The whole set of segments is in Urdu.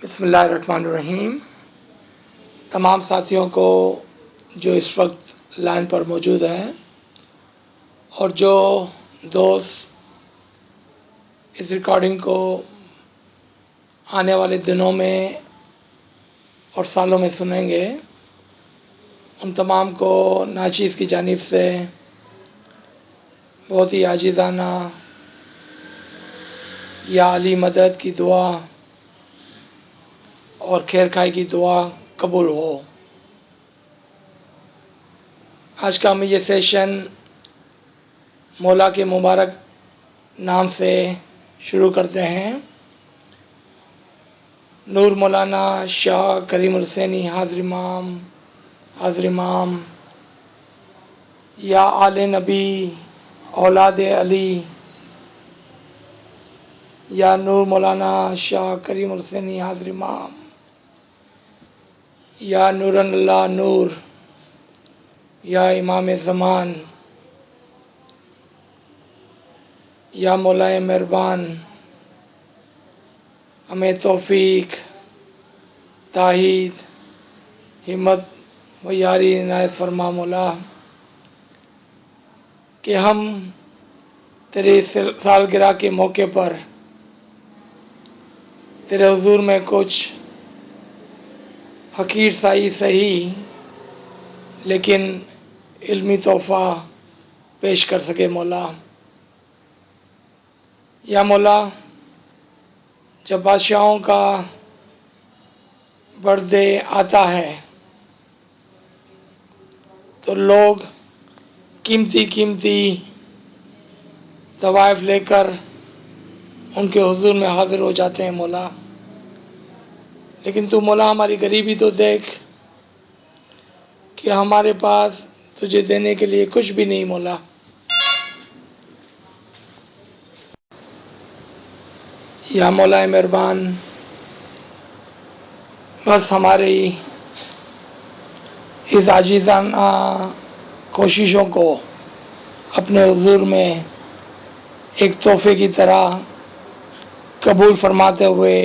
بسم اللہ الرحمن الرحیم۔ تمام ساتھیوں کو جو اس وقت لائن پر موجود ہیں اور جو دوست اس ریکارڈنگ کو آنے والے دنوں میں اور سالوں میں سنیں گے، ان تمام کو ناچیز کی جانب سے بہت ہی عاجزانہ یا علی مدد کی دعا اور خیر خائی کی دعا قبول ہو۔ آج کا ہم یہ سیشن مولا کے مبارک نام سے شروع کرتے ہیں۔ نور مولانا شاہ کریم الحسینی حاضر امام یا آل نبی اولاد علی یا نور مولانا شاہ کریم الحسینی حاضر امام یا نور اللہ نور یا امام زمان یا مولا مہربان، ہمیں توفیق، تائید، ہمت و یاری عنایت فرما مولا کہ ہم تیری سالگرہ کے موقع پر تیرے حضور میں کچھ حقیر سائی صحیح لیکن علمی تحفہ پیش کر سکے مولا۔ یا مولا، جب بادشاہوں کا برتھ ڈے آتا ہے تو لوگ قیمتی تحائف لے کر ان کے حضور میں حاضر ہو جاتے ہیں مولا، لیکن تو مولا ہماری غریبی تو دیکھ کہ ہمارے پاس تجھے دینے کے لیے کچھ بھی نہیں مولا۔ یا مولا مہربان، بس ہماری اس عاجزانہ کوششوں کو اپنے حضور میں ایک تحفے کی طرح قبول فرماتے ہوئے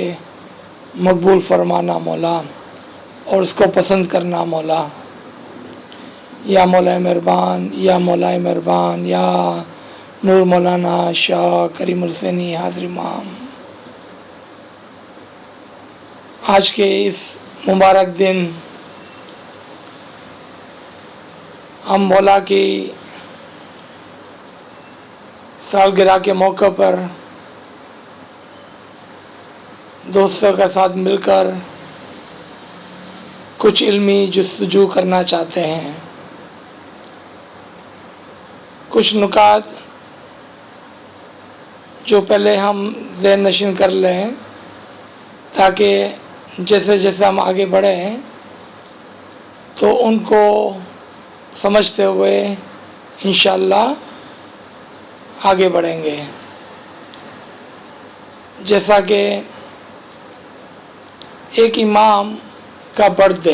مقبول فرمانا مولا، اور اس کو پسند کرنا مولا۔ یا مولا مہربان، یا مولا مہربان، یا نور مولانا شاہ کریم الحسینی حاضر امام، آج کے اس مبارک دن ہم مولا کی سالگرہ کے موقع پر دوستوں کے ساتھ مل کر کچھ علمی جستجو کرنا چاہتے ہیں۔ کچھ نکات جو پہلے ہم ذہن نشین کر لیں تاکہ جیسے جیسے ہم آگے بڑھیں تو ان کو سمجھتے ہوئے انشاءاللہ آگے بڑھیں گے۔ جیسا کہ ایک امام کا برتھ ڈے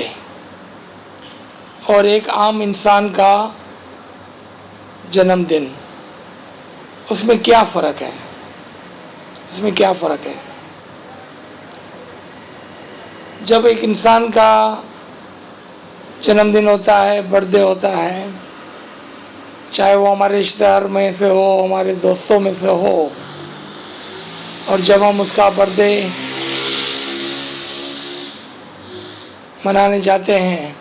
اور ایک عام انسان کا جنم دن، اس میں کیا فرق ہے؟ جب ایک انسان کا جنم دن ہوتا ہے، برتھ ڈے ہوتا ہے، چاہے وہ ہمارے رشتہ دار میں سے ہو، ہمارے دوستوں میں سے ہو، اور جب ہم اس کا برتھ ڈے منانے جاتے ہیں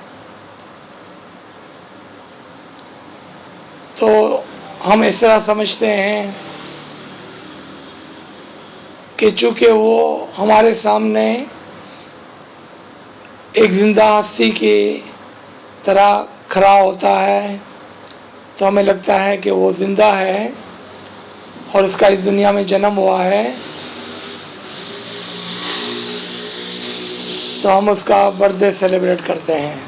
تو ہم اس طرح سمجھتے ہیں کہ چونکہ وہ ہمارے سامنے ایک زندہ ہستی کی طرح کھڑا ہوتا ہے تو ہمیں لگتا ہے کہ وہ زندہ ہے اور اس کا اس دنیا میں جنم ہوا ہے، تو ہم اس کا برتھ ڈے سیلیبریٹ کرتے ہیں۔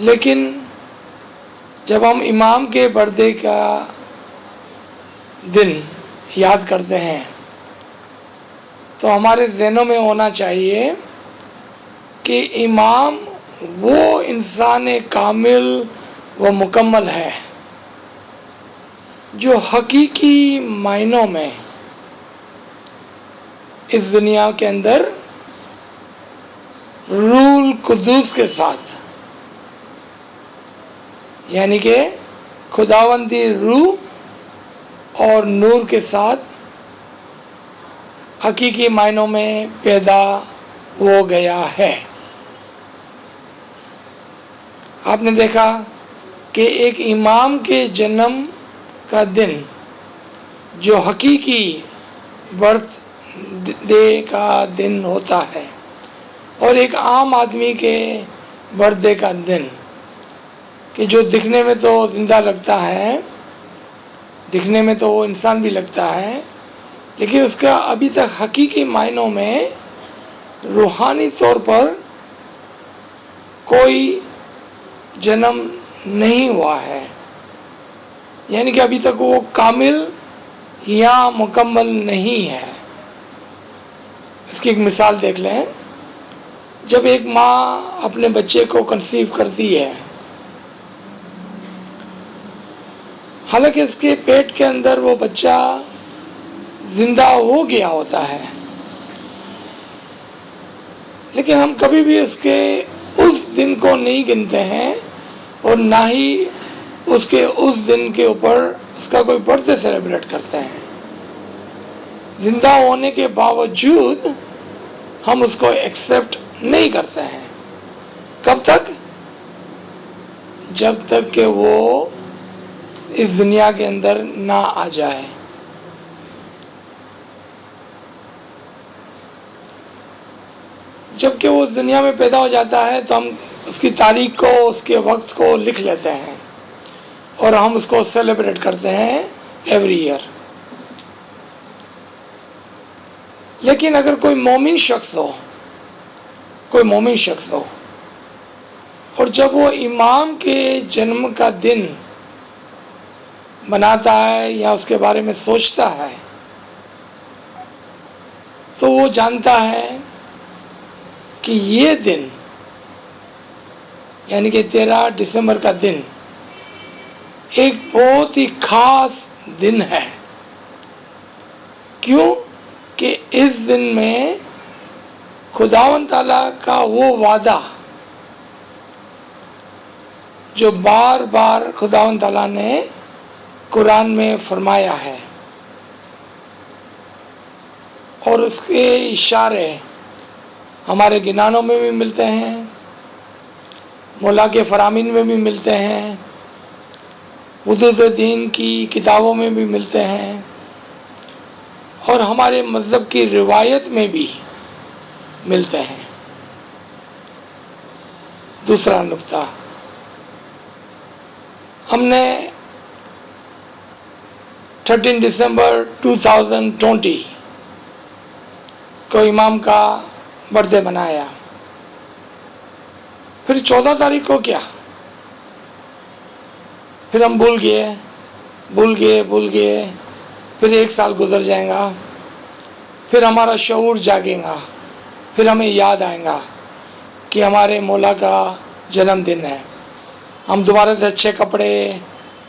لیکن جب ہم امام کے برتھ ڈے کا دن یاد کرتے ہیں تو ہمارے ذہنوں میں ہونا چاہیے کہ امام وہ انسان کامل و مکمل ہے جو حقیقی معنوں میں اس دنیا کے اندر روح القدس کے ساتھ، یعنی کہ خداوندی روح اور نور کے ساتھ حقیقی معنوں میں پیدا ہو گیا ہے۔ آپ نے دیکھا کہ ایک امام کے جنم کا دن جو حقیقی برتھ ڈے کا دن ہوتا ہے، اور ایک عام آدمی کے برتھ ڈے کا دن، کہ جو دکھنے میں تو زندہ لگتا ہے، دکھنے میں تو وہ انسان بھی لگتا ہے، لیکن اس کا ابھی تک حقیقی معنوں میں روحانی طور پر کوئی جنم نہیں ہوا ہے، یعنی کہ ابھی تک وہ کامل یا مکمل نہیں ہے۔ اس کی ایک مثال دیکھ لیں۔ جب ایک ماں اپنے بچے کو کنسیو کرتی ہے، حالانکہ اس کے پیٹ کے اندر وہ بچہ زندہ ہو گیا ہوتا ہے، لیکن ہم کبھی بھی اس کے اس دن کو نہیں گنتے ہیں، اور نہ ہی اس کے اس دن کے اوپر اس کا کوئی برتھ ڈے سیلیبریٹ کرتے ہیں۔ زندہ ہونے کے باوجود ہم اس کو ایکسیپٹ نہیں کرتے ہیں۔ کب تک؟ جب تک کہ وہ اس دنیا کے اندر نہ آ جائے۔ جب کہ وہ اس دنیا میں پیدا ہو جاتا ہے تو ہم اس کی تاریخ کو، اس کے وقت کو لکھ لیتے ہیں، اور ہم اس کو سیلیبریٹ کرتے ہیں ایوری ایئر۔ لیکن اگر کوئی مومن شخص ہو، کوئی مومن شخص ہو، اور جب وہ امام کے جنم کا دن مناتا ہے یا اس کے بارے میں سوچتا ہے، تو وہ جانتا ہے کہ یہ دن، یعنی کہ 13 دسمبر کا دن ایک بہت ہی خاص دن ہے۔ کیوں؟ کہ اس دن میں خداوند تعالیٰ کا وہ وعدہ جو بار بار خداوند تعالیٰ نے قرآن میں فرمایا ہے، اور اس کے اشارے ہمارے گنانوں میں بھی ملتے ہیں، مولا کے فرامین میں بھی ملتے ہیں، حدود دین کی کتابوں میں بھی ملتے ہیں، اور ہمارے مذہب کی روایت میں بھی ملتے ہیں۔ دوسرا نقطہ، ہم نے 13 دسمبر 2020 کو امام کا برتھ ڈے منایا، پھر 14 تاریخ کو کیا؟ پھر ہم بھول گئے، پھر 1 سال گزر جائے گا، پھر ہمارا شعور جاگے گا، پھر ہمیں یاد آئے گا کہ ہمارے مولا کا جنم دن ہے۔ ہم دوبارہ سے اچھے کپڑے،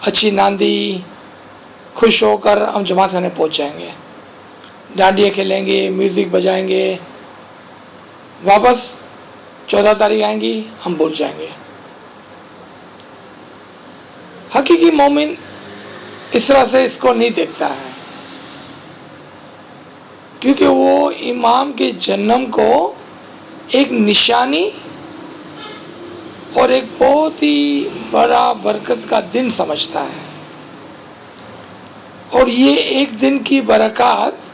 اچھی ناندی، خوش ہو کر ہم جماعت خانے پہنچ جائیں گے، ڈانڈیا کھیلیں گے، میوزک بجائیں گے، واپس 14 تاریخ آئیں گی، ہم بھول جائیں گے۔ حقیقی مومن اس طرح سے اس کو نہیں دیکھتا ہے، کیونکہ وہ امام کے جنم کو ایک نشانی اور ایک بہت ہی بڑا برکت کا دن سمجھتا ہے، اور یہ ایک دن کی برکات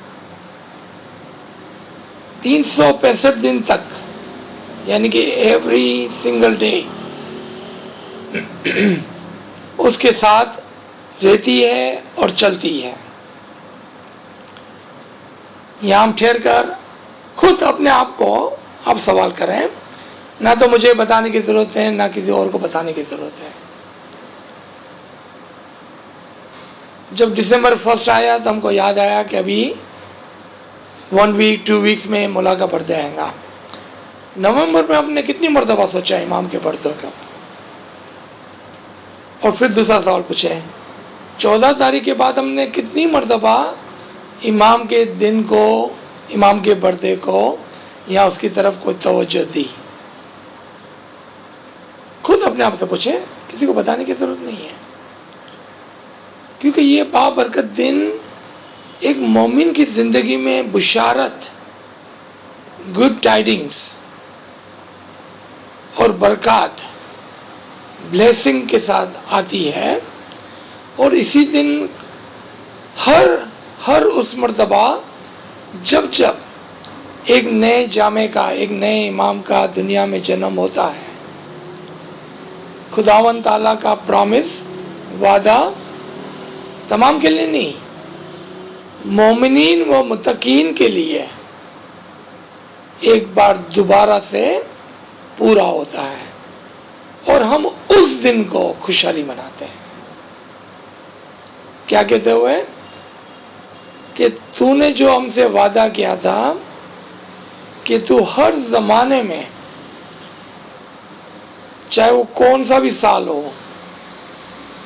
365 دن تک، یعنی کہ ایوری سنگل ڈے اس کے ساتھ رہتی ہے اور چلتی ہے۔ یہاں ہم ٹھہر کر خود اپنے آپ کو آپ سوال کریں، نہ تو مجھے بتانے کی ضرورت ہے، نہ کسی اور کو بتانے کی ضرورت ہے۔ جب دسمبر 1 آیا تو ہم کو یاد آیا کہ ابھی 1 ویک 2 ویکس میں مولا کا برتھ ڈے آئے گا۔ نومبر میں ہم نے کتنی مرتبہ سوچا امام کے برتھ ڈے کا؟ اور پھر دوسرا سوال پوچھیں، 14 تاریخ کے بعد ہم نے کتنی مرتبہ امام کے دن کو امام کے پردے کو یا اس کی طرف کوئی توجہ دی؟ خود اپنے آپ سے پوچھیں، کسی کو بتانے کی ضرورت نہیں ہے، کیونکہ یہ بابرکت دن ایک مومن کی زندگی میں بشارت، گڈ ٹائڈنگز اور برکات، بلیسنگ کے ساتھ آتی ہے، اور اسی دن ہر اس مرتبہ جب ایک نئے جامع کا، ایک نئے امام کا دنیا میں جنم ہوتا ہے، خداوند تعالیٰ کا پرامس، وعدہ تمام کے لیے نہیں، مومنین و متقین کے لیے ایک بار دوبارہ سے پورا ہوتا ہے، اور ہم اس دن کو خوشحالی مناتے ہیں۔ کیا کہتے ہوئے کہ تو نے جو ہم سے وعدہ کیا تھا کہ تو ہر زمانے میں، چاہے وہ کون سا بھی سال ہو،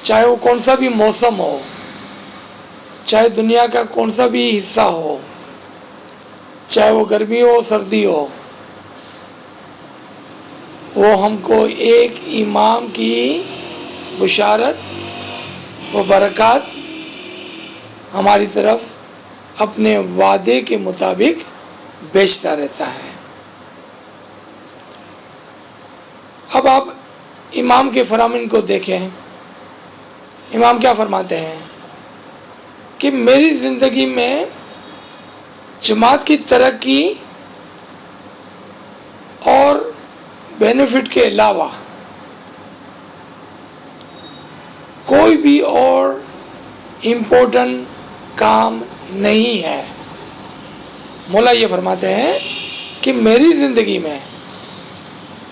چاہے وہ کون سا بھی موسم ہو، چاہے دنیا کا کون سا بھی حصہ ہو، چاہے وہ گرمی ہو سردی ہو، وہ ہم کو ایک امام کی بشارت و برکات ہماری طرف اپنے وعدے کے مطابق بیچتا رہتا ہے۔ اب آپ امام کے فرامین کو دیکھیں، امام کیا فرماتے ہیں کہ میری زندگی میں جماعت کی ترقی اور بینیفٹ کے علاوہ کوئی بھی اور امپورٹنٹ کام نہیں ہے۔ مولا یہ فرماتے ہیں کہ میری زندگی میں،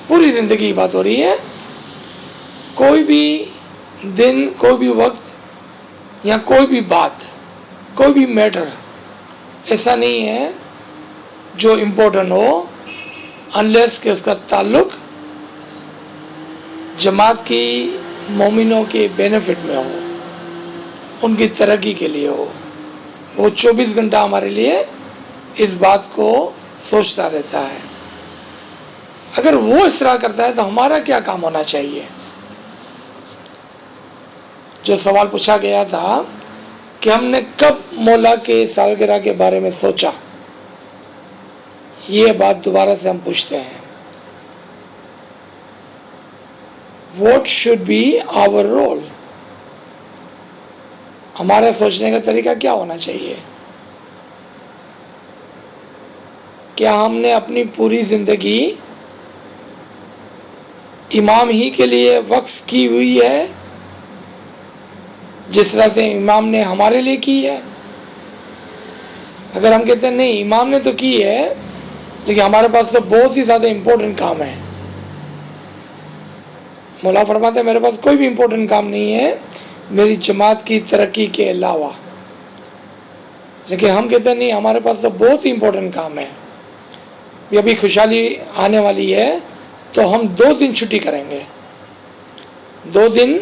پوری زندگی کی بات ہو رہی ہے، کوئی بھی دن، کوئی بھی وقت یا کوئی بھی بات، کوئی بھی میٹر ایسا نہیں ہے جو امپورٹنٹ ہو، انلیس کہ اس کا تعلق جماعت کی مومنوں کے بینیفٹ میں ہو، ان کی ترقی کے لیے ہو۔ وہ 24 گھنٹہ ہمارے لیے اس بات کو سوچتا رہتا ہے۔ اگر وہ اس طرح کرتا ہے تو ہمارا کیا کام ہونا چاہیے؟ جو سوال پوچھا گیا تھا کہ ہم نے کب مولا کے سالگرہ کے بارے میں سوچا، یہ بات دوبارہ سے ہم پوچھتے ہیں۔ What should be our role؟ ہمارا سوچنے کا طریقہ کیا ہونا چاہیے؟ کیا ہم نے اپنی پوری زندگی امام ہی کے لیے وقف کی ہوئی ہے، جس طرح سے امام نے ہمارے لیے کی ہے؟ اگر ہم کہتے ہیں نہیں، امام نے تو کی ہے لیکن ہمارے پاس تو بہت ہی زیادہ امپورٹنٹ کام ہے، مولا فرماتے ہیں میرے پاس کوئی بھی امپورٹنٹ کام نہیں ہے میری جماعت کی ترقی کے علاوہ، لیکن ہم کہتے ہیں نہیں، ہمارے پاس تو بہت ہی امپورٹنٹ کام ہے، ابھی خوشحالی آنے والی ہے تو ہم 2 دن چھٹی کریں گے، 2 دن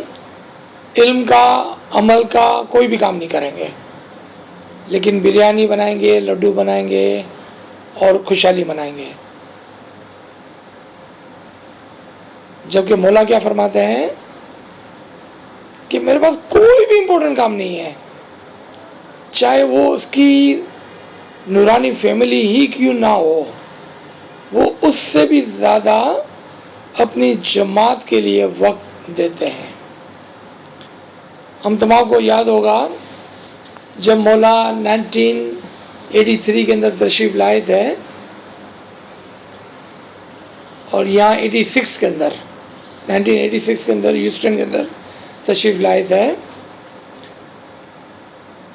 علم کا، عمل کا کوئی بھی کام نہیں کریں گے، لیکن بریانی بنائیں گے، لڈو بنائیں گے اور خوشحالی منائیں گے۔ جبکہ مولا کیا فرماتے ہیں کہ میرے پاس کوئی بھی امپورٹنٹ کام نہیں ہے، چاہے وہ اس کی نورانی فیملی ہی کیوں نہ ہو، وہ اس سے بھی زیادہ اپنی جماعت کے لیے وقت دیتے ہیں۔ ہم تمام کو یاد ہوگا جب مولا 1983 کے اندر تشریف لائے تھے اور یہاں 86 کے اندر، 1986 کے اندر ہیوسٹن کے اندر تشریف لائے تھے،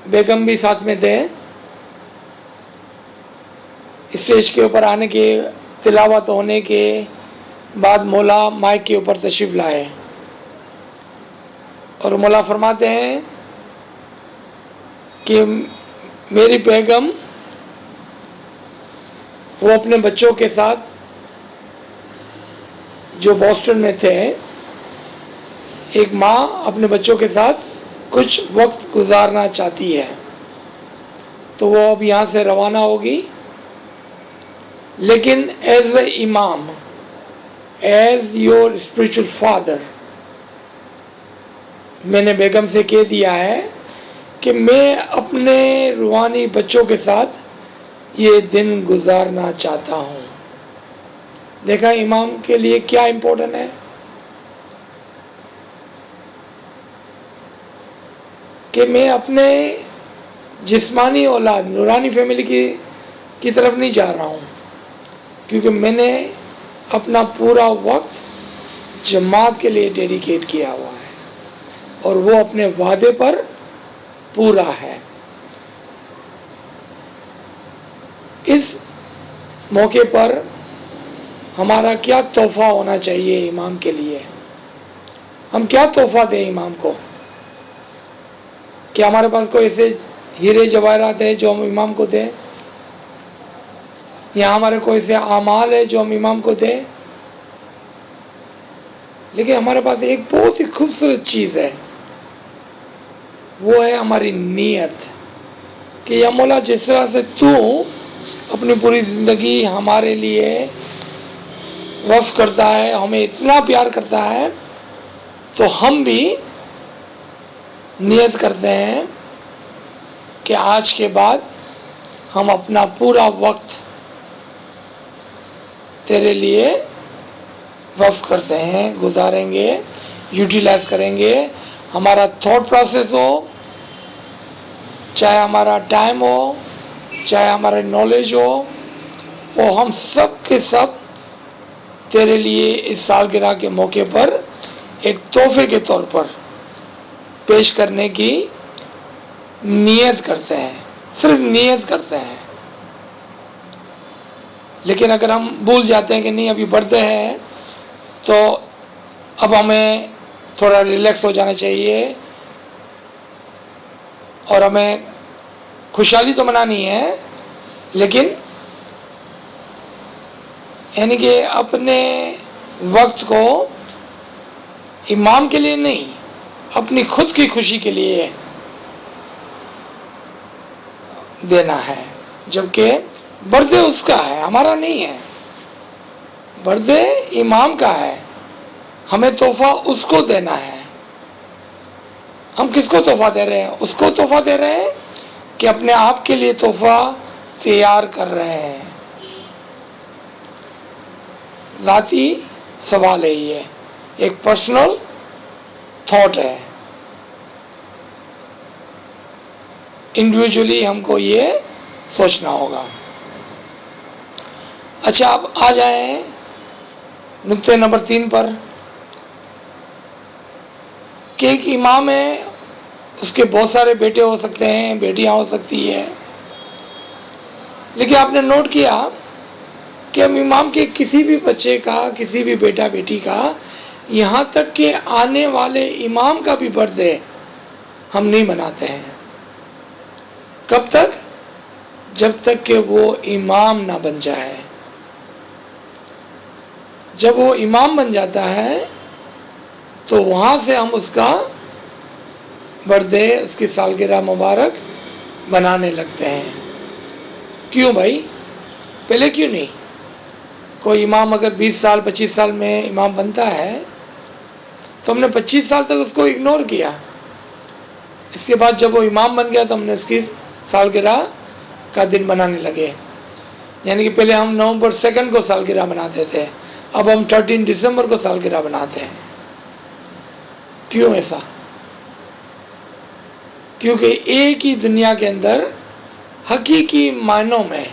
بیگم بھی ساتھ میں تھے، اسٹیج کے اوپر آنے کے، تلاوت ہونے کے بعد مولا مائک کے اوپر تشریف لائے اور مولا فرماتے ہیں کہ میری بیگم، وہ اپنے بچوں کے ساتھ جو بوسٹن میں تھے، ایک ماں اپنے بچوں کے ساتھ کچھ وقت گزارنا چاہتی ہے، تو وہ اب یہاں سے روانہ ہوگی لیکن ایز اے امام، ایز یور اسپرچل فادر، میں نے بیگم سے کہہ دیا ہے کہ میں اپنے روحانی بچوں کے ساتھ یہ دن گزارنا چاہتا ہوں۔ دیکھا امام کے لیے کیا امپورٹنٹ ہے کہ میں اپنے جسمانی اولاد، نورانی فیملی کی طرف نہیں جا رہا ہوں، کیونکہ میں نے اپنا پورا وقت جماعت کے لیے ڈیڈیکیٹ کیا ہوا ہے، اور وہ اپنے وعدے پر پورا ہے۔ اس موقع پر ہمارا کیا تحفہ ہونا چاہیے امام کے لیے؟ ہم کیا تحفہ دیں امام کو؟ کیا ہمارے پاس کوئی ایسے ہیرے جواہرات ہے جو ہم امام کو دیں، یا ہمارے کوئی ایسے اعمال ہے جو ہم امام کو دیں؟ لیکن ہمارے پاس ایک بہت ہی خوبصورت چیز ہے، وہ ہے ہماری نیت، کہ یا مولا جس طرح سے تو اپنی پوری زندگی ہمارے لیے وقف کرتا ہے، ہمیں اتنا پیار کرتا ہے، تو ہم بھی نیت کرتے ہیں کہ آج کے بعد ہم اپنا پورا وقت تیرے لیے وقف کرتے ہیں، گزاریں گے، یوٹیلائز کریں گے۔ ہمارا تھاٹ پروسیس ہو، چاہے ہمارا ٹائم ہو، چاہے ہمارا نالج ہو، وہ ہم سب کے سب تیرے لیے اس سالگرہ کے موقع پر ایک تحفے کے طور پر پیش کرنے کی نیت کرتے ہیں، صرف نیت کرتے ہیں۔ لیکن اگر ہم بھول جاتے ہیں کہ نہیں ابھی برتھ ڈے ہے، تو اب ہمیں تھوڑا ریلیکس ہو جانا چاہیے، اور ہمیں خوشحالی تو منانی ہے، لیکن یعنی کہ اپنے وقت کو امام کے لیے نہیں، اپنی خود کی خوشی کے لیے دینا ہے، جبکہ برتھ ڈے اس کا ہے، ہمارا نہیں ہے۔ برتھ ڈے امام کا ہے، ہمیں تحفہ اس کو دینا ہے۔ ہم کس کو تحفہ دے رہے ہیں؟ اس کو تحفہ دے رہے ہیں کہ اپنے آپ کے لیے تحفہ تیار کر رہے ہیں؟ ذاتی سوال ہے، یہ ایک پرسنل تھاٹ ہے، انڈیویجولی ہم کو یہ سوچنا ہوگا۔ اچھا، اب آ جائیں نقطے نمبر 3 پر، کہ ایک امام ہے، اس کے بہت سارے بیٹے ہو سکتے ہیں، بیٹیاں ہو سکتی ہے، لیکن آپ نے نوٹ کیا کہ ہم امام کے کسی بھی بچے کا، کسی بھی بیٹا بیٹی کا، یہاں تک کہ آنے والے امام کا بھی برتھ ڈے ہم نہیں مناتے ہیں۔ کب تک؟ جب تک کہ وہ امام نہ بن جائے۔ جب وہ امام بن جاتا ہے تو وہاں سے ہم اس کا برتھ ڈے، اس کی سالگرہ مبارک منانے لگتے ہیں۔ کیوں بھائی؟ پہلے کیوں نہیں؟ کوئی امام اگر 20 سال 25 سال میں امام بنتا ہے تو ہم نے 25 سال تک اس کو اگنور کیا، اس کے بعد جب وہ امام بن گیا تو ہم نے اس کی سالگرہ کا دن منانے لگے۔ یعنی کہ پہلے ہم نومبر 2 کو سالگرہ مناتے تھے، اب ہم 13 دسمبر کو سالگرہ مناتے ہیں۔ کیوں ایسا؟ کیونکہ ایک ہی دنیا کے اندر حقیقی معنوں میں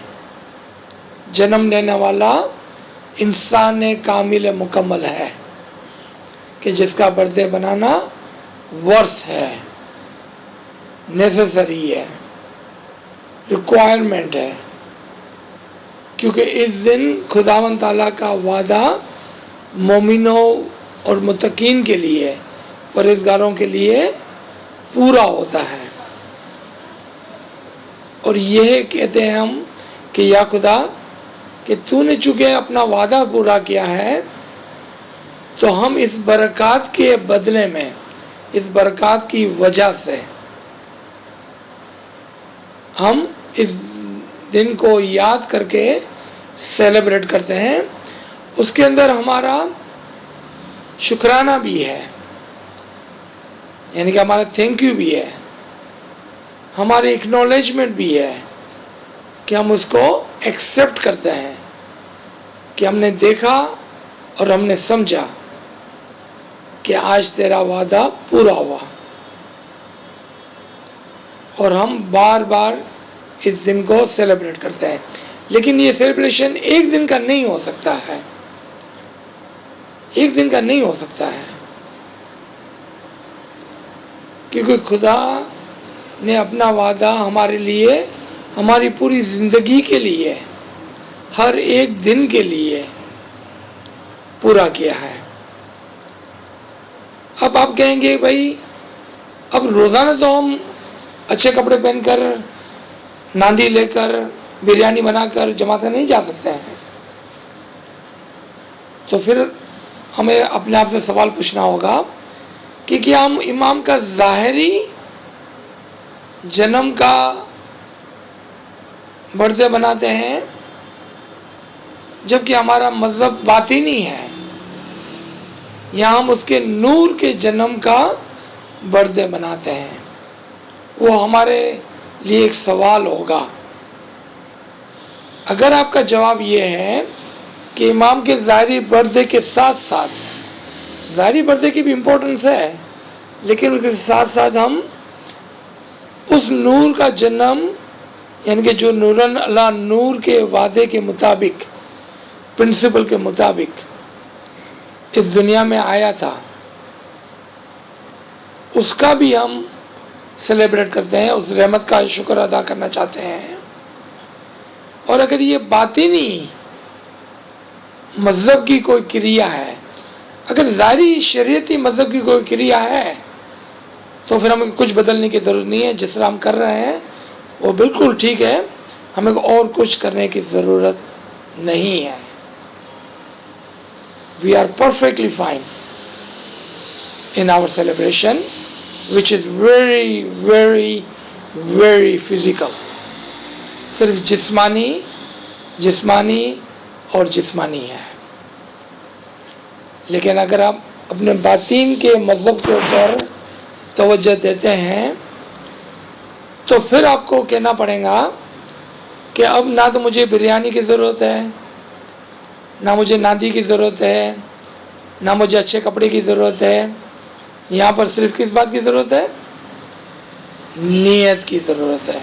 جنم لینے والا انسان کامل مکمل ہے، کہ جس کا برتھ ڈے بنانا ورث ہے، نیسیسری ہے، ریکوائرمنٹ ہے، کیونکہ اس دن خداوند تعالیٰ کا وعدہ مومنوں اور متقین کے لیے، پرہیزگاروں کے لیے پورا ہوتا ہے۔ اور یہ کہتے ہیں ہم کہ یا خدا، کہ تو نے چونکہ اپنا وعدہ پورا کیا ہے، تو ہم اس برکات کے بدلے میں، اس برکات کی وجہ سے ہم اس دن کو یاد کر کے سیلیبریٹ کرتے ہیں، اس کے اندر ہمارا شکرانہ بھی ہے، یعنی کہ ہمارا تھینک یو بھی ہے، ہماری اکنالجمنٹ بھی ہے کہ ہم اس کو ایکسیپٹ کرتے ہیں کہ ہم نے دیکھا اور ہم نے سمجھا کہ آج تیرا وعدہ پورا ہوا، اور ہم بار بار اس دن کو سیلیبریٹ کرتے ہیں۔ لیکن یہ سیلیبریشن ایک دن کا نہیں ہو سکتا ہے، ایک دن کا نہیں ہو سکتا ہے، کیونکہ خدا نے اپنا وعدہ ہمارے لیے، ہماری پوری زندگی کے لیے، ہر ایک دن کے لیے پورا کیا ہے۔ اب آپ کہیں گے بھائی اب روزانہ تو ہم اچھے کپڑے پہن کر، ناندی لے کر، بریانی بنا کر جماعت نہیں جا سکتے ہیں، تو پھر ہمیں اپنے آپ سے سوال پوچھنا ہوگا کہ کیا ہم امام کا ظاہری جنم کا برتھ ڈے بناتے ہیں جبکہ ہمارا مذہب باطنی ہے، یا ہم اس کے نور کے جنم کا برتھ ڈے بناتے ہیں؟ وہ ہمارے لیے ایک سوال ہوگا۔ اگر آپ کا جواب یہ ہے کہ امام کے ظاہری برتھ ڈے کے ساتھ ساتھ، ظاہری برتھ ڈے کی بھی امپورٹنس ہے، لیکن اس کے ساتھ ساتھ ہم اس نور کا جنم، یعنی کہ جو نورن اللہ نور کے وعدے کے مطابق، پرنسپل کے مطابق اس دنیا میں آیا تھا، اس کا بھی ہم سیلیبریٹ کرتے ہیں، اس رحمت کا شکر ادا کرنا چاہتے ہیں۔ اور اگر یہ باطنی مذہب کی کوئی کریا ہے، اگر ظاہری شریعتی مذہب کی کوئی کریا ہے، تو پھر ہمیں کچھ بدلنے کی ضرورت نہیں ہے، جس طرح ہم کر رہے ہیں وہ بالکل ٹھیک ہے، ہمیں اور کچھ کرنے کی ضرورت نہیں ہے۔ We are perfectly fine in our celebration, which is very, very, very physical. صرف جسمانی اور جسمانی ہے۔ لیکن اگر آپ اپنے باطین کے مذہب کے اوپر توجہ دیتے ہیں تو پھر آپ کو کہنا پڑے گا کہ اب نہ تو مجھے بریانی کی ضرورت ہے، نہ مجھے نادی کی ضرورت ہے، نہ مجھے اچھے کپڑے کی ضرورت ہے، یہاں پر صرف کس بات کی ضرورت ہے؟ نیت کی ضرورت ہے،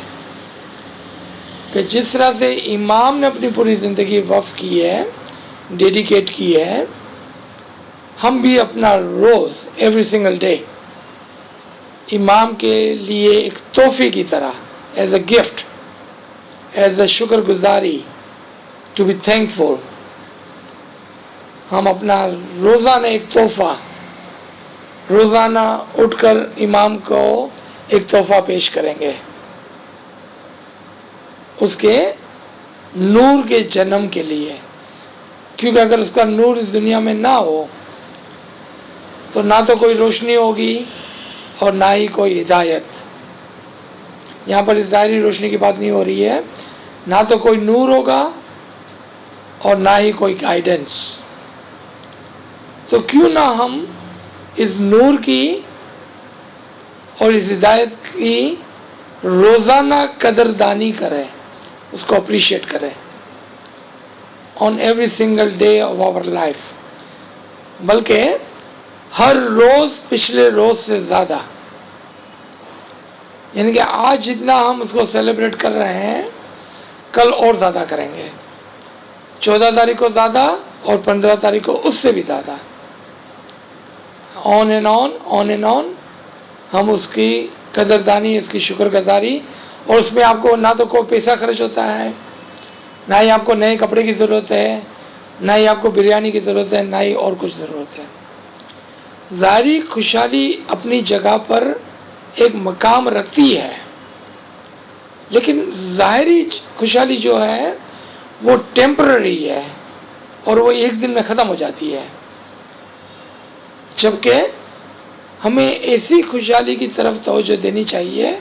کہ جس طرح سے امام نے اپنی پوری زندگی وقف کی ہے، ڈیڈیکیٹ کی ہے، ہم بھی اپنا روز، ایوری سنگل ڈے، امام کے لیے ایک تحفے کی طرح، as a gift, as a شکر گزاری، ٹو بی تھینک فل، ہم اپنا روزانہ ایک تحفہ، روزانہ اٹھ کر امام کو ایک تحفہ پیش کریں گے، اس کے نور کے جنم کے لیے، کیونکہ اگر اس کا نور اس دنیا میں نہ ہو تو نہ تو کوئی روشنی ہوگی اور نہ ہی کوئی ہدایت۔ یہاں پر اس ظاہری روشنی کی بات نہیں ہو رہی ہے، نہ تو کوئی نور ہوگا اور نہ ہی کوئی گائیڈنس۔ تو کیوں نہ ہم اس نور کی اور اس ہدایت کی روزانہ قدردانی کریں، اس کو اپریشیٹ کریں on every single day of our life, بلکہ ہر روز پچھلے روز سے زیادہ، یعنی کہ آج جتنا ہم اس کو سیلیبریٹ کر رہے ہیں کل اور زیادہ کریں گے، 14 تاریخ کو زیادہ اور 15 تاریخ کو اس سے بھی زیادہ، آن اینڈ آن ہم اس کی قدردانی، اس کی شکر گزاری، اور اس میں آپ کو نہ تو کوئی پیسہ خرچ ہوتا ہے، نہ ہی آپ کو نئے کپڑے کی ضرورت ہے، نہ ہی آپ کو بریانی کی ضرورت ہے، نہ ہی اور کچھ ضرورت ہے۔ ظاہری خوشحالی اپنی جگہ پر ایک مقام رکھتی ہے، لیکن ظاہری خوشحالی جو ہے وہ ٹیمپرری ہے اور وہ ایک دن میں ختم ہو جاتی ہے، جبکہ ہمیں ایسی خوشحالی کی طرف توجہ دینی چاہیے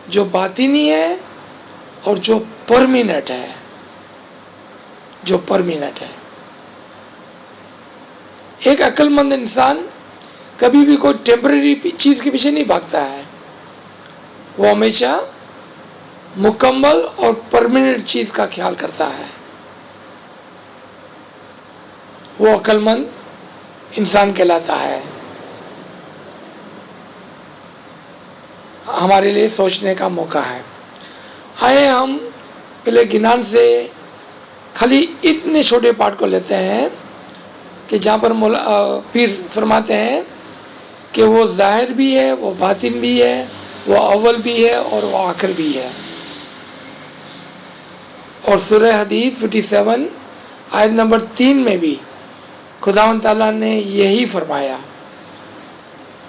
جو باطنی ہے اور جو پرمیننٹ ہے۔ جو پرمیننٹ ہے۔ ایک عقل مند انسان کبھی بھی کوئی ٹیمپرری چیز کے پیچھے نہیں بھاگتا ہے، وہ ہمیشہ مکمل اور پرماننٹ چیز کا خیال کرتا ہے، وہ عقل مند انسان کہلاتا ہے۔ ہمارے لیے سوچنے کا موقع ہے۔ آئے ہم پہلے گنان سے خالی اتنے چھوٹے پارٹ کو لیتے ہیں کہ جہاں پر پیر فرماتے ہیں کہ وہ ظاہر بھی ہے، وہ باطن بھی ہے، وہ اول بھی ہے اور وہ آخر بھی ہے۔ اور سورہ حدید 57 آیت نمبر 3 میں بھی خداوند تعالیٰ نے یہی فرمایا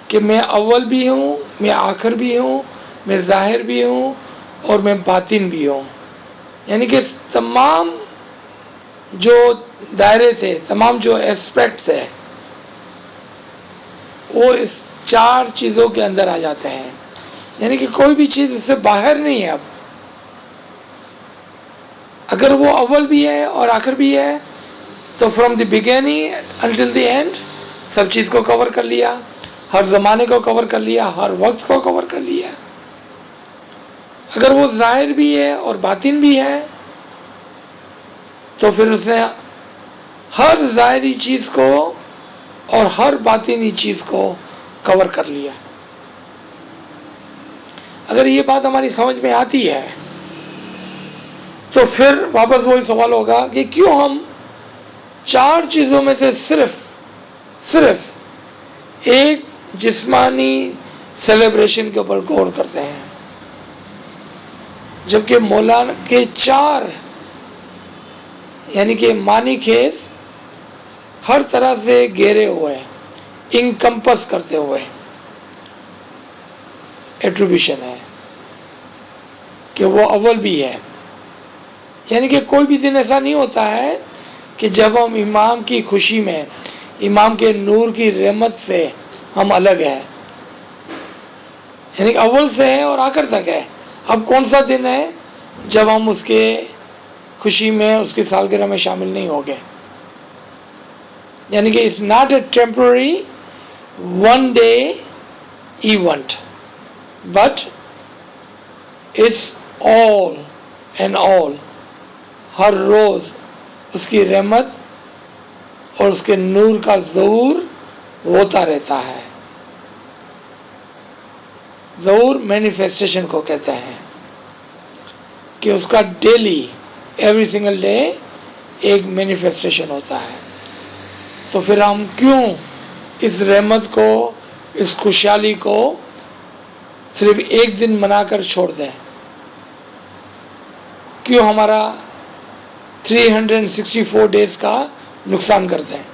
کہ میں اول بھی ہوں، میں آخر بھی ہوں، میں ظاہر بھی ہوں اور میں باطن بھی ہوں۔ یعنی کہ تمام جو دائرے سے، تمام جو ایسپیکٹس ہے، وہ اس 4 چیزوں کے اندر آ جاتے ہیں۔ یعنی کہ کوئی بھی چیز اس سے باہر نہیں ہے۔ اب اگر وہ اول بھی ہے اور آخر بھی ہے تو from the beginning until the end سب چیز کو کور کر لیا، ہر زمانے کو کور کر لیا، ہر وقت کو کور کر لیا۔ اگر وہ ظاہر بھی ہے اور باطن بھی ہے تو پھر اس نے ہر ظاہری چیز کو اور ہر باطنی چیز کو کور کر لیا۔ اگر یہ بات ہماری سمجھ میں آتی ہے تو پھر واپس وہی سوال ہوگا کہ کیوں ہم 4 چیزوں میں سے صرف ایک جسمانی سیلیبریشن کے اوپر غور کرتے ہیں، جبکہ مولانا کے 4 یعنی کہ معنی خیز ہر طرح سے گھیرے ہوئے، انکمپس کرتے ہوئے ایٹریبیوشن ہے کہ وہ اول بھی ہے۔ یعنی کہ کوئی بھی دن ایسا نہیں ہوتا ہے کہ جب ہم امام کی خوشی میں، امام کے نور کی رحمت سے ہم الگ ہیں، یعنی کہ اول سے ہے اور آخر تک ہے۔ اب کون سا دن ہے جب ہم اس کے خوشی میں، اس کی سالگرہ میں شامل نہیں ہو گئے؟ یعنی کہ it's not a temporary one day event but it's all and all. ہر روز اس کی رحمت اور اس کے نور کا ظہور ہوتا رہتا ہے۔ ظہور مینیفیسٹیشن کو کہتے ہیں کہ اس کا ڈیلی، ایوری سنگل ڈے ایک مینیفیسٹیشن ہوتا ہے۔ تو پھر ہم کیوں اس رحمت کو، اس خوشحالی کو صرف ایک دن منا کر چھوڑ دیں؟ کیوں ہمارا 364 ڈیز کا نقصان کرتے ہیں؟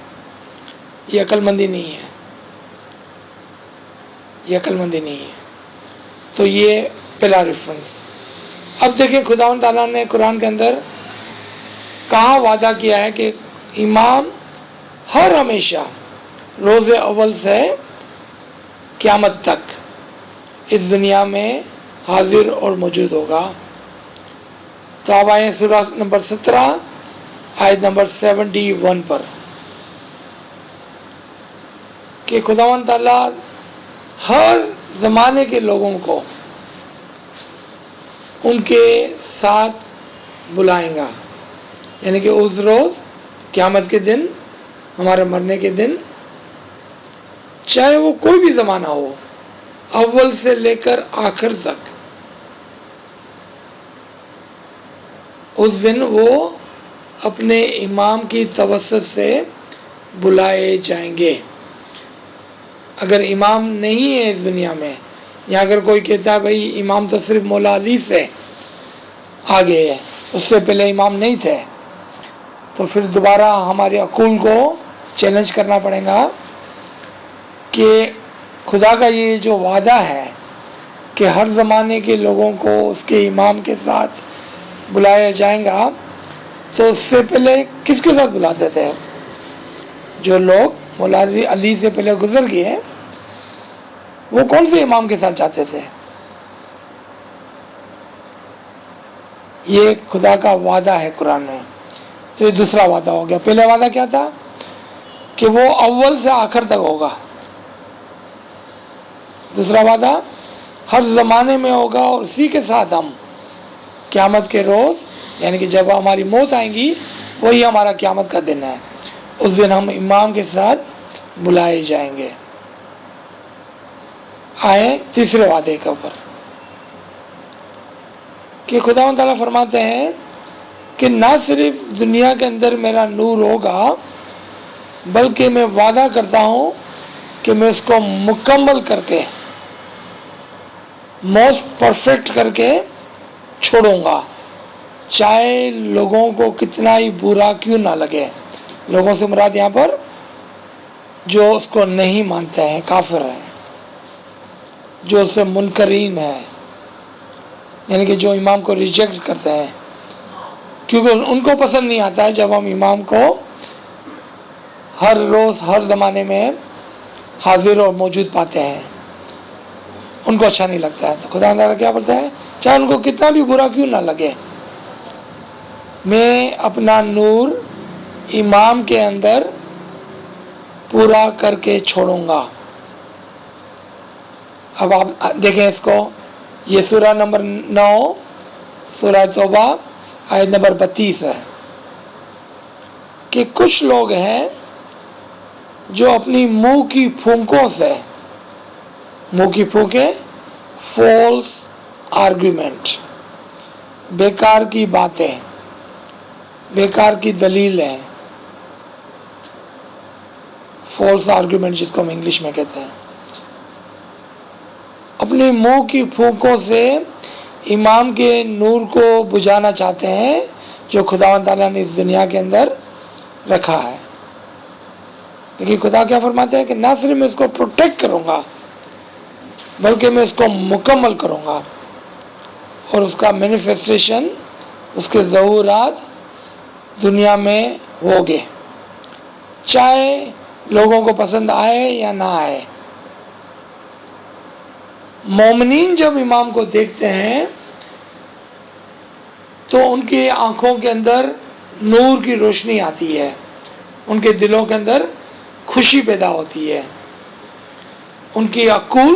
یہ عقل مندی نہیں ہے، یہ عقل مندی نہیں ہے۔ تو یہ پہلا ریفرنس۔ اب دیکھیں خداوند تعالیٰ نے قرآن کے اندر کہاں وعدہ کیا ہے کہ امام ہر ہمیشہ روز اول سے قیامت تک اس دنیا میں حاضر اور موجود ہوگا۔ تو اب آئیں سورہ نمبر 17 آیت نمبر 71 پر کہ خداوند تعالیٰ ہر زمانے کے لوگوں کو ان کے ساتھ بلائیں گا۔ یعنی کہ اس روز، قیامت کے دن، ہمارے مرنے کے دن، چاہے وہ کوئی بھی زمانہ ہو، اول سے لے کر آخر تک، اس دن وہ اپنے امام کی توسط سے بلائے جائیں گے۔ اگر امام نہیں ہے اس دنیا میں، یا اگر کوئی کہتا ہے بھائی امام تو صرف مولا علی سے آگے ہے، اس سے پہلے امام نہیں تھے، تو پھر دوبارہ ہمارے عقول کو چیلنج کرنا پڑے گا کہ خدا کا یہ جو وعدہ ہے کہ ہر زمانے کے لوگوں کو اس کے امام کے ساتھ بلایا جائے گا، تو اس سے پہلے کس کے ساتھ بلاتے تھے؟ جو لوگ مولا علی سے پہلے گزر گئے، وہ کون سے امام کے ساتھ جاتے تھے؟ یہ خدا کا وعدہ ہے قرآن میں تو یہ دوسرا وعدہ ہو گیا. پہلا وعدہ کیا تھا؟ کہ وہ اول سے آخر تک ہوگا. دوسرا وعدہ ہر زمانے میں ہوگا، اور اسی کے ساتھ ہم قیامت کے روز، یعنی کہ جب ہماری موت آئیں گی، وہی ہمارا قیامت کا دن ہے. اس دن ہم امام کے ساتھ بلائے جائیں گے. آئے تیسرے وعدے کے اوپر کہ خدا تعالیٰ فرماتے ہیں کہ نہ صرف دنیا کے اندر میرا نور ہوگا، بلکہ میں وعدہ کرتا ہوں کہ میں اس کو مکمل کر کے، موسٹ پرفیکٹ کر کے چھوڑوں گا، چاہے لوگوں کو کتنا ہی برا کیوں نہ لگے. لوگوں سے مراد یہاں پر جو اس کو نہیں مانتے ہیں، کافر ہیں، جو اس سے منکرین ہیں، یعنی کہ جو امام کو ریجیکٹ کرتے ہیں، کیونکہ ان کو پسند نہیں آتا ہے جب ہم امام کو ہر روز ہر زمانے میں حاضر اور موجود پاتے ہیں. ان کو اچھا نہیں لگتا ہے. تو خدا تعالیٰ کیا بولتا ہے؟ چاہے ان کو کتنا بھی برا کیوں نہ لگے، میں اپنا نور امام کے اندر پورا کر کے چھوڑوں گا. اب آپ دیکھیں اس کو، یہ سورہ نمبر 9 سورہ توبہ آیت نمبر 32 ہے کہ کچھ لوگ ہیں جو اپنی منہ کی پھونکوں سے، منہ کی پھونکیں فالس آرگیومنٹ، بیکار کی باتیں، بیکار کی دلیلیں، فالس آرگیومنٹ جس کو ہم انگلش میں کہتے ہیں، اپنی منہ کی پھونکوں سے امام کے نور کو بجھانا چاہتے ہیں جو خداوند تعالیٰ نے اس دنیا کے اندر رکھا ہے. لیکن خدا کیا فرماتے ہیں کہ نہ صرف میں اس کو پروٹیکٹ کروں گا، بلکہ میں اس کو مکمل کروں گا، اور اس کا مینیفیسٹیشن، اس کے ظہورات دنیا میں ہوگے، چاہے لوگوں کو پسند آئے یا نہ آئے. مومنین جب امام کو دیکھتے ہیں تو ان کی آنکھوں کے اندر نور کی روشنی آتی ہے، ان کے دلوں کے اندر خوشی پیدا ہوتی ہے، ان کی عقول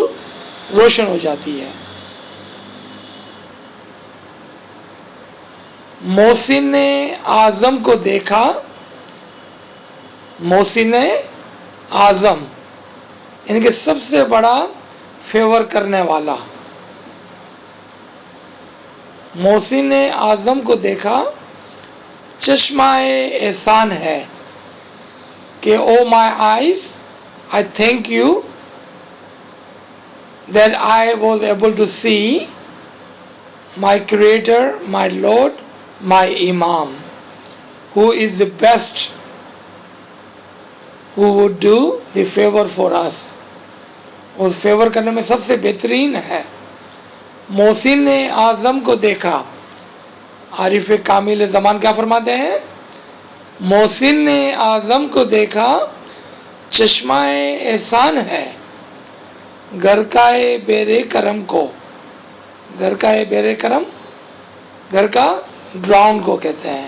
روشن ہو جاتی ہے. محسن اعظم کو دیکھا، محسن اعظم یعنی کہ سب سے بڑا فیور کرنے والا، محسن اعظم کو دیکھا، چشمہ احسان ہے کہ oh my eyes I thank you that I was able to see my creator, my Lord, my Imam, who is the best, who would do the favor for us. اس فیور کرنے میں سب سے بہترین ہے. محسن اعظم کو دیکھا. عارف کامل زمان کیا فرماتے ہیں؟ محسن اعظم کو دیکھا، چشمہ احسان ہے گھر کا بیر کرم کو. گھر کا بیر کرم، گھر کا ڈراؤن کو کہتے ہیں،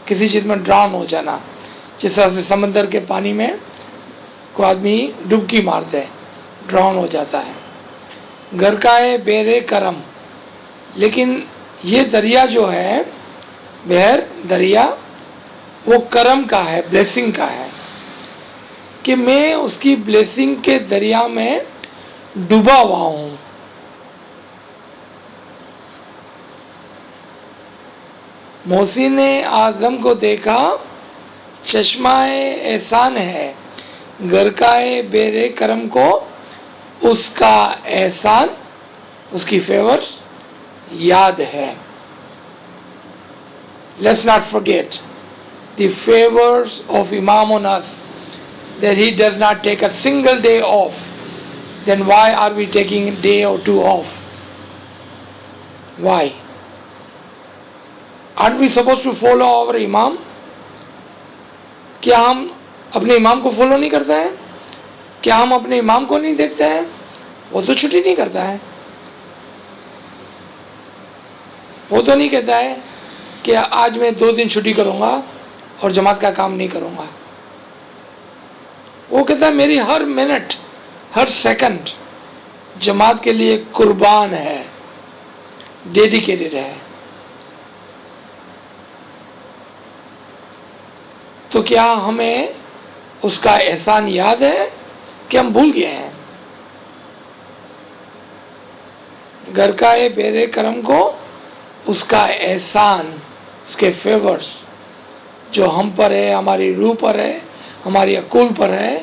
کسی چیز میں ڈراؤن ہو جانا، جس طرح سے سمندر کے پانی میں کوئی آدمی ڈبکی مارتے ہے، ڈراؤن ہو جاتا ہے. گھر کا بیر کرم. لیکن یہ دریا جو ہے، بحر دریا، وہ کرم کا ہے، بلیسنگ کا ہے، کہ میں اس کی بلیسنگ کے دریا میں ڈوبا ہوا ہوں. محسن اعظم کو دیکھا، چشمہ احسان ہے گھر کا بیر کرم کو، اس کا احسان، اس کی فیورز یاد ہے. Let's not forget the favors of Imam on us, that he does not take a single day off. Then why are we taking a day or two off? Why? Aren't we supposed to follow our Imam? کیا ہم اپنے امام کو فالو نہیں کرتے ہیں؟ کیا ہم اپنے امام کو نہیں دیکھتے ہیں؟ وہ تو چھٹی نہیں کرتا ہے. وہ تو نہیں کہتا ہے کہ آج میں 2 دن چھٹی کروں گا اور جماعت کا کام نہیں کروں گا. وہ کہتا ہے میری ہر منٹ ہر سیکنڈ جماعت کے لیے قربان ہے، ڈیڈیکیٹڈ ہے. تو کیا ہمیں اس کا احسان یاد ہے کہ ہم بھول گئے ہیں؟ گھر کا بیر کرم کو اس کا احسان، اس کے فیورز جو ہم پر ہے، ہماری روح پر ہے، ہماری عقول پر ہے،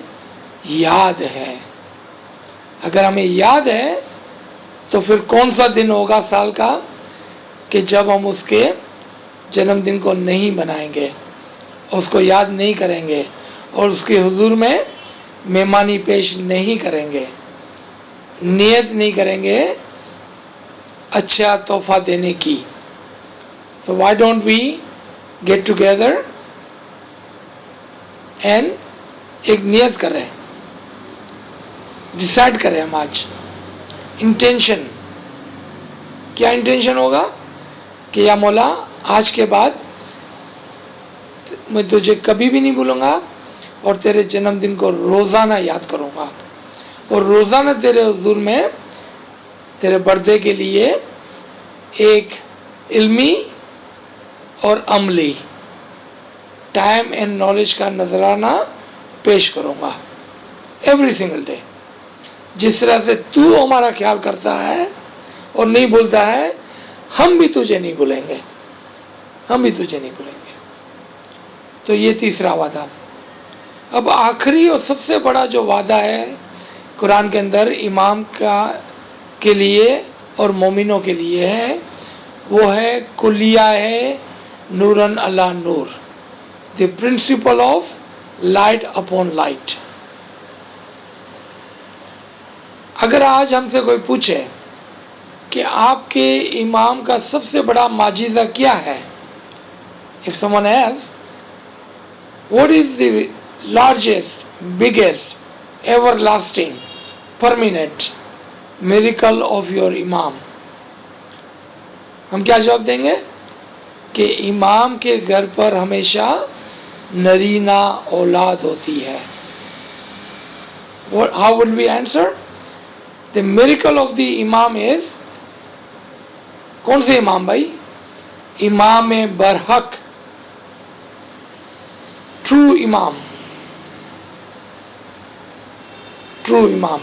یاد ہے. اگر ہمیں یاد ہے تو پھر کون سا دن ہوگا سال کا کہ جب ہم اس کے جنم دن کو نہیں منائیں گے، اس کو یاد نہیں کریں گے اور اس کے حضور میں مہمانی پیش نہیں کریں گے، نیت نہیں کریں گے اچھا تحفہ دینے کی. So why don't we get together and ایک نیت کریں، ڈیسائیڈ کریں. ہم آج انٹینشن، کیا انٹینشن ہوگا کہ یا مولا آج کے بعد میں تجھے کبھی بھی نہیں بھولوں گا اور تیرے جنم دن کو روزانہ یاد کروں گا، اور روزانہ تیرے حضور میں تیرے برتھڈے کے لیے ایک علمی اور عملی ٹائم اینڈ نالج کا نذرانہ پیش کروں گا ایوری سنگل ڈے. جس طرح سے تو ہمارا خیال کرتا ہے اور نہیں بھولتا ہے، ہم بھی تجھے نہیں بھولیں گے، ہم بھی تجھے نہیں بھولیں گے. تو یہ تیسرا وعدہ. اب آخری اور سب سے بڑا جو وعدہ ہے قرآن کے اندر امام کے لیے اور مومنوں کے لیے ہے، وہ ہے کلیہ ہے نورن اللہ نور، the principle of light upon light. اگر آج ہم سے کوئی پوچھے کہ آپ کے امام کا سب سے بڑا معجزہ کیا ہے، if someone asks what is the largest, biggest, everlasting, permanent miracle of your امام، ہم کیا جواب دیں گے؟ کہ امام کے گھر پر ہمیشہ نرینہ اولاد ہوتی ہے. How would we answer? The miracle of the امام is، کون سے امام بھائی؟ امام برحق، ٹرو امام، ٹرو امام،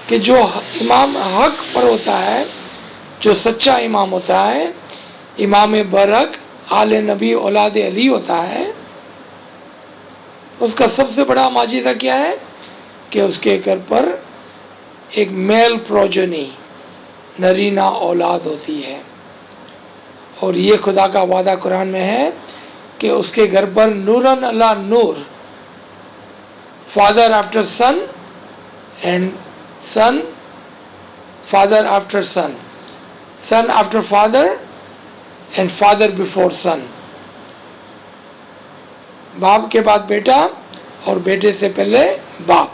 کہ جو امام حق پر ہوتا ہے، جو سچا امام ہوتا ہے، امام برحق آل نبی اولاد علی ہوتا ہے. اس کا سب سے بڑا معجزہ کیا ہے؟ کہ اس کے گھر پر ایک میل پروجنی، نرینہ اولاد ہوتی ہے. اور یہ خدا کا وعدہ قرآن میں ہے کہ اس کے گھر پر نورن اللہ نور، father after son and son father after son, son after father and father before son, باپ کے بعد بیٹا اور بیٹے سے پہلے باپ.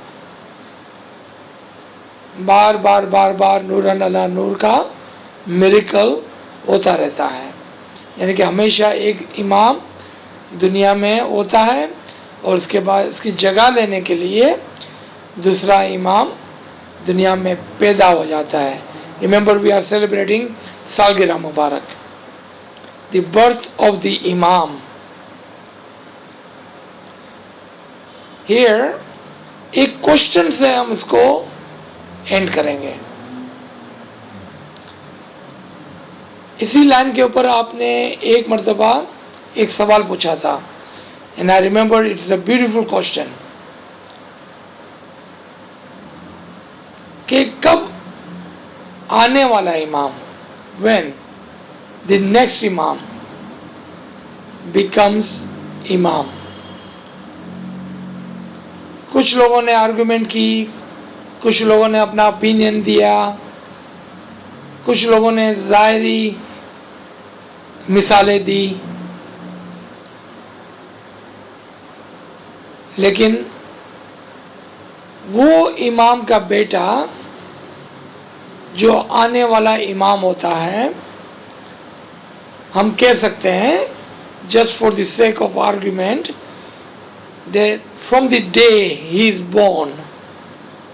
بار بار بار بار نورن اللہ نور کا میریکل ہوتا رہتا ہے. یعنی کہ ہمیشہ ایک امام دنیا میں ہوتا ہے اور اس کے بعد اس کی جگہ لینے کے لیے دوسرا امام دنیا میں پیدا ہو جاتا ہے. ریممبر وی آر سیلیبریٹنگ سالگرہ مبارک، دی برتھ آف دی امام. ہیئر ایک کوشچن سے ہم اس کو اینڈ کریں گے. اسی لائن کے اوپر آپ نے ایک مرتبہ ایک سوال پوچھا تھا، and I remember it's a beautiful question، کہ کب آنے والا امام، when the next امام becomes امام. کچھ لوگوں نے آرگومنٹ کی، کچھ لوگوں نے اپنا اوپینین دیا، کچھ لوگوں نے ظاہری مثالیں دی، لیکن وہ امام کا بیٹا جو آنے والا امام ہوتا ہے، ہم کہہ سکتے ہیں just for the sake of argument, that from the day he is born,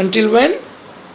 until when,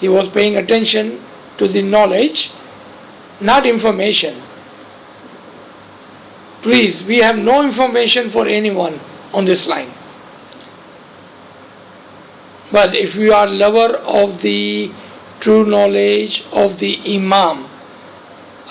he was paying attention to the knowledge, not information. Please, we have no information for anyone on this line. But if you are lover of the true knowledge of the Imam,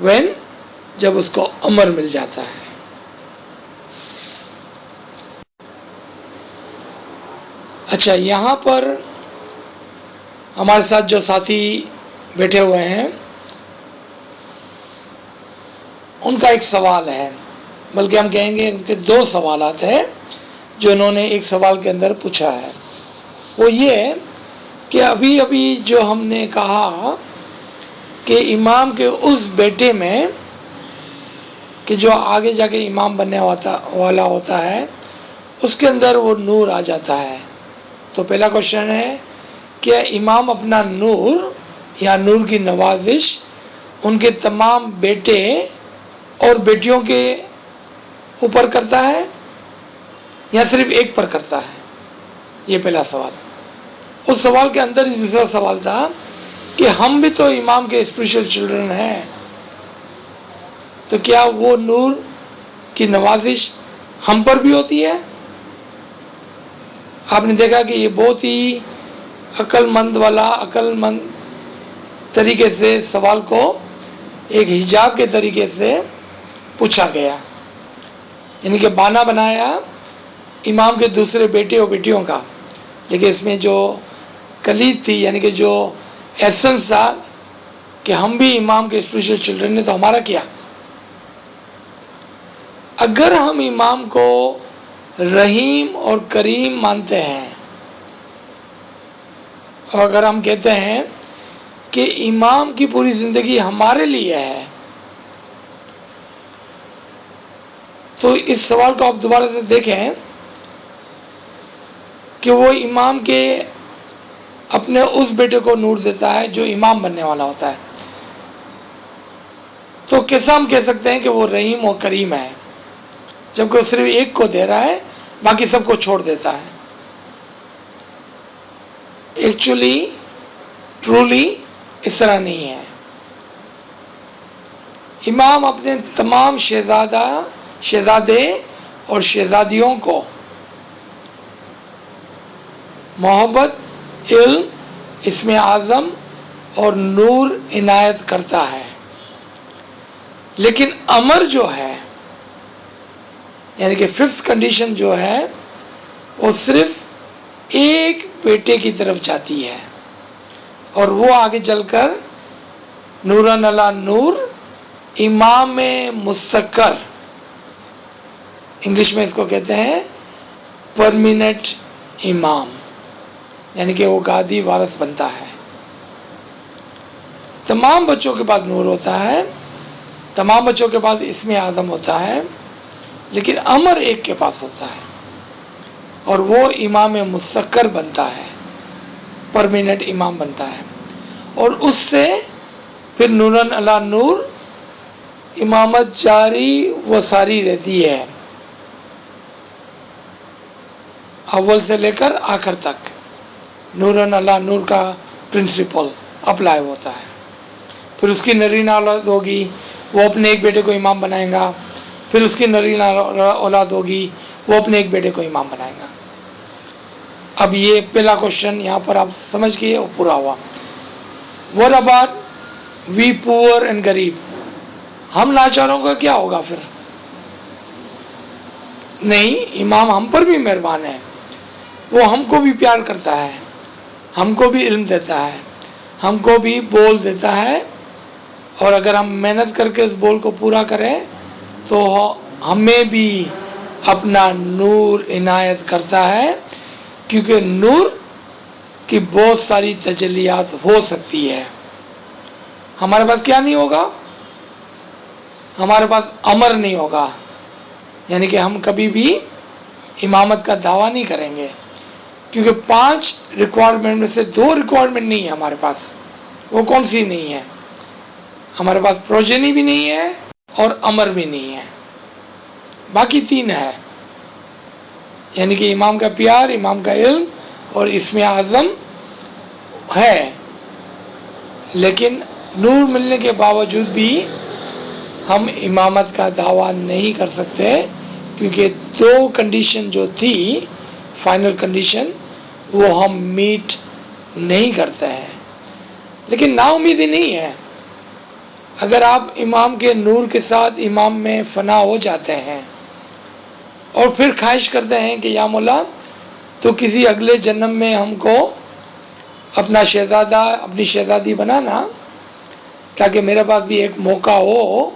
When جب اس کو امر مل جاتا ہے. اچھا، یہاں پر ہمارے ساتھ جو ساتھی بیٹھے ہوئے ہیں ان کا ایک سوال ہے، بلکہ ہم کہیں گے ان کے دو سوالات ہیں جو انہوں نے ایک سوال کے اندر پوچھا ہے. وہ یہ کہ ابھی جو ہم نے کہا کہ امام کے اس بیٹے میں کہ جو آگے جا کے امام بننے والا ہوتا ہے اس کے اندر وہ نور آ جاتا ہے. تو پہلا کوشچن ہے، کیا امام اپنا نور یا نور کی نوازش ان کے تمام بیٹے اور بیٹیوں کے اوپر کرتا ہے یا صرف ایک پر کرتا ہے؟ یہ پہلا سوال. اس سوال کے اندر ہی دوسرا سوال تھا کہ ہم بھی تو امام کے اسپیشل چلڈرن ہیں، تو کیا وہ نور کی نوازش ہم پر بھی ہوتی ہے؟ آپ نے دیکھا کہ یہ بہت ہی عقل مند طریقے سے سوال کو ایک حجاب کے طریقے سے پوچھا گیا، یعنی کہ بانا بنایا امام کے دوسرے بیٹے اور بیٹیوں کا، لیکن اس میں جو کلید تھی، یعنی کہ جو ایسنس تھا کہ ہم بھی امام کے اسپیشل چلڈرن ہیں، تو ہمارا کیا؟ اگر ہم امام کو رحیم اور کریم مانتے ہیں، اور اگر ہم کہتے ہیں کہ امام کی پوری زندگی ہمارے لیے ہے، تو اس سوال کو آپ دوبارہ سے دیکھیں کہ وہ امام کے اپنے اس بیٹے کو نور دیتا ہے جو امام بننے والا ہوتا ہے، تو کیسا ہم کہہ سکتے ہیں کہ وہ رحیم اور کریم ہے جبکہ وہ صرف ایک کو دے رہا ہے، باقی سب کو چھوڑ دیتا ہے؟ ایکچولی ٹرولی اس طرح نہیں ہے. امام اپنے تمام شہزادے اور شہزادیوں کو محبت، علم، اسم اعظم اور نور عنایت کرتا ہے، لیکن امر جو ہے، یعنی کہ ففتھ کنڈیشن جو ہے، وہ صرف ایک بیٹے کی طرف جاتی ہے، اور وہ آگے چل کر نورن علی نور امام مستقر، انگلش میں اس کو کہتے ہیں پرمیننٹ امام، یعنی کہ وہ گادی وارث بنتا ہے. تمام بچوں کے پاس نور ہوتا ہے، تمام بچوں کے پاس اسم اعظم ہوتا ہے، لیکن امر ایک کے پاس ہوتا ہے، اور وہ امام مستقر بنتا ہے، پرمیننٹ امام بنتا ہے، اور اس سے پھر نورن علی نور امامت جاری و ساری رہتی ہے، اول سے لے کر آخر تک نورن علی نور کا پرنسپل اپلائی ہوتا ہے. پھر اس کی نرینہ اولاد ہوگی، وہ اپنے ایک بیٹے کو امام بنائے گا، پھر اس کی نرینہ اولاد ہوگی، وہ اپنے ایک بیٹے کو امام بنائے گا. اب یہ پہلا کوشچن یہاں پر آپ سمجھ گئے اور پورا ہوا. What about we poor and غریب؟ ہم لاچاروں کا کیا ہوگا پھر؟ نہیں، امام ہم پر بھی مہربان ہے، وہ ہم کو بھی پیار کرتا ہے، ہم کو بھی علم دیتا ہے، ہم کو بھی بول دیتا ہے، اور اگر ہم محنت کر کے اس بول کو پورا کریں تو ہمیں بھی اپنا نور عنایت کرتا ہے، کیونکہ نور کی بہت ساری تجلیات ہو سکتی ہے. ہمارے پاس کیا نہیں ہوگا؟ ہمارے پاس امر نہیں ہوگا، یعنی کہ ہم کبھی بھی امامت کا دعویٰ نہیں کریں گے، کیونکہ 5 ریکوائرمنٹ میں سے 2 ریکوائرمنٹ نہیں ہے ہمارے پاس. وہ کون سی نہیں ہے؟ ہمارے پاس پروجنی بھی نہیں ہے اور امر بھی نہیں ہے، باقی 3 ہے، یعنی کہ امام کا پیار، امام کا علم اور اسم اعظم ہے. لیکن نور ملنے کے باوجود بھی ہم امامت کا دعویٰ نہیں کر سکتے، کیونکہ 2 کنڈیشن جو تھی فائنل کنڈیشن وہ ہم میٹ نہیں کرتے ہیں. لیکن نا امیدی نہیں ہے، اگر آپ امام کے نور کے ساتھ امام میں فنا ہو جاتے ہیں اور پھر خواہش کرتے ہیں کہ یا مولا تو کسی اگلے جنم میں ہم کو اپنا شہزادہ اپنی شہزادی بنانا، تاکہ میرے پاس بھی ایک موقع ہو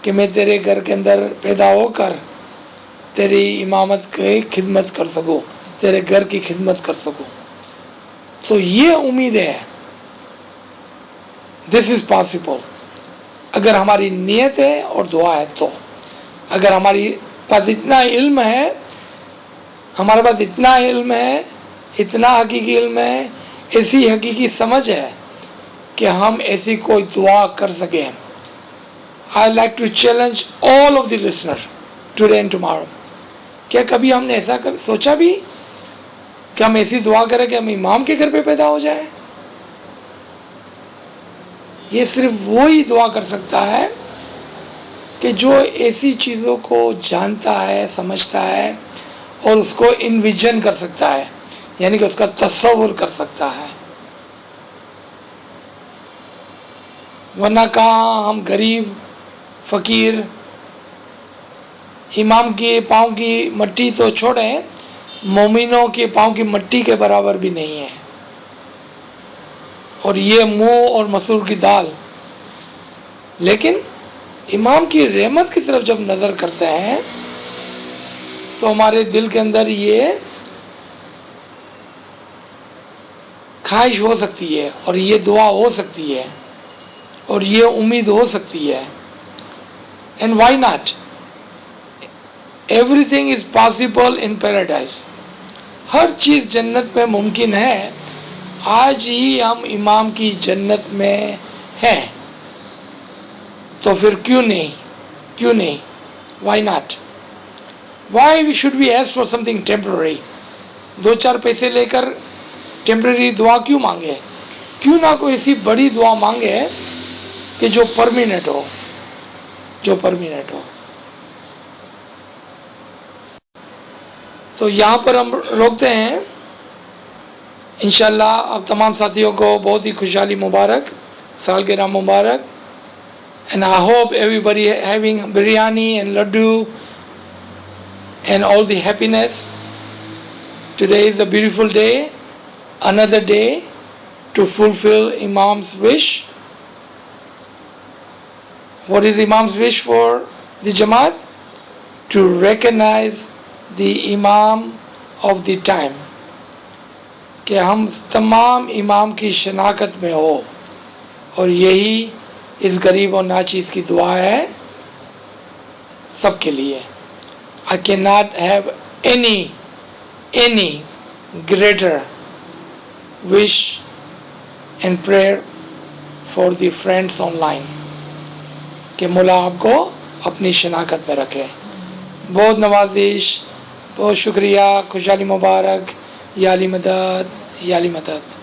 کہ میں تیرے گھر کے اندر پیدا ہو کر تیری امامت کی خدمت کر سکوں، تیرے گھر کی خدمت کر سکوں. تو یہ امید ہے. دس از پاسبل اگر ہماری نیت ہے اور دعا ہے تو. اگر ہماری پاس اتنا علم ہے، ہمارے پاس اتنا علم ہے، اتنا حقیقی علم ہے، ایسی حقیقی سمجھ ہے کہ ہم ایسی کوئی دعا کر سکیں. I like to challenge all of the listener today and tomorrow. کیا کبھی ہم نے ایسا سوچا بھی کہ ہم ایسی دعا کریں کہ ہم امام کے گھر پہ پیدا ہو جائیں؟ یہ صرف وہی دعا کر سکتا ہے کہ جو ایسی چیزوں کو جانتا ہے، سمجھتا ہے اور اس کو انویژن کر سکتا ہے، یعنی کہ اس کا تصور کر سکتا ہے. ورنہ کہاں ہم غریب فقیر امام کے پاؤں کی مٹی تو چھوڑیں، مومنوں کے پاؤں کی مٹی کے برابر بھی نہیں ہے. اور یہ منہ اور مسور کی دال. لیکن امام کی رحمت کی طرف جب نظر کرتے ہیں تو ہمارے دل کے اندر یہ خواہش ہو سکتی ہے اور یہ دعا ہو سکتی ہے اور یہ امید ہو سکتی ہے. And why not? Everything is possible in paradise. ہر چیز جنت میں ممکن ہے. آج ہی ہم امام کی جنت میں ہیں تو پھر کیوں نہیں؟ Why not? Why we should be as for something temporary? 2-4 پیسے لے کر ٹیمپرری دعا کیوں مانگے؟ کیوں نہ کوئی ایسی بڑی دعا مانگے کہ جو پرمیننٹ ہو. تو یہاں پر ہم روکتے ہیں. انشاءاللہ اب تمام ساتھیوں کو بہت ہی خوشحالی مبارک، سالگرہ مبارک. And I hope everybody having biryani and laddu and all the happiness. Today is a beautiful day, another day to fulfill Imam's wish. What is Imam's wish for the Jamaat? To recognize the Imam of the time. کہ ہم تمام امام کی شناخت میں ہو، اور یہی اس غریب اور ناچیز کی دعا ہے سب کے لیے. I cannot have any greater wish and prayer for the friends online کہ مولا آپ کو اپنی شناخت میں رکھے. بہت نوازش، بہت شکریہ. خوشحالی مبارک. یا علی مدد، یا علی مدد.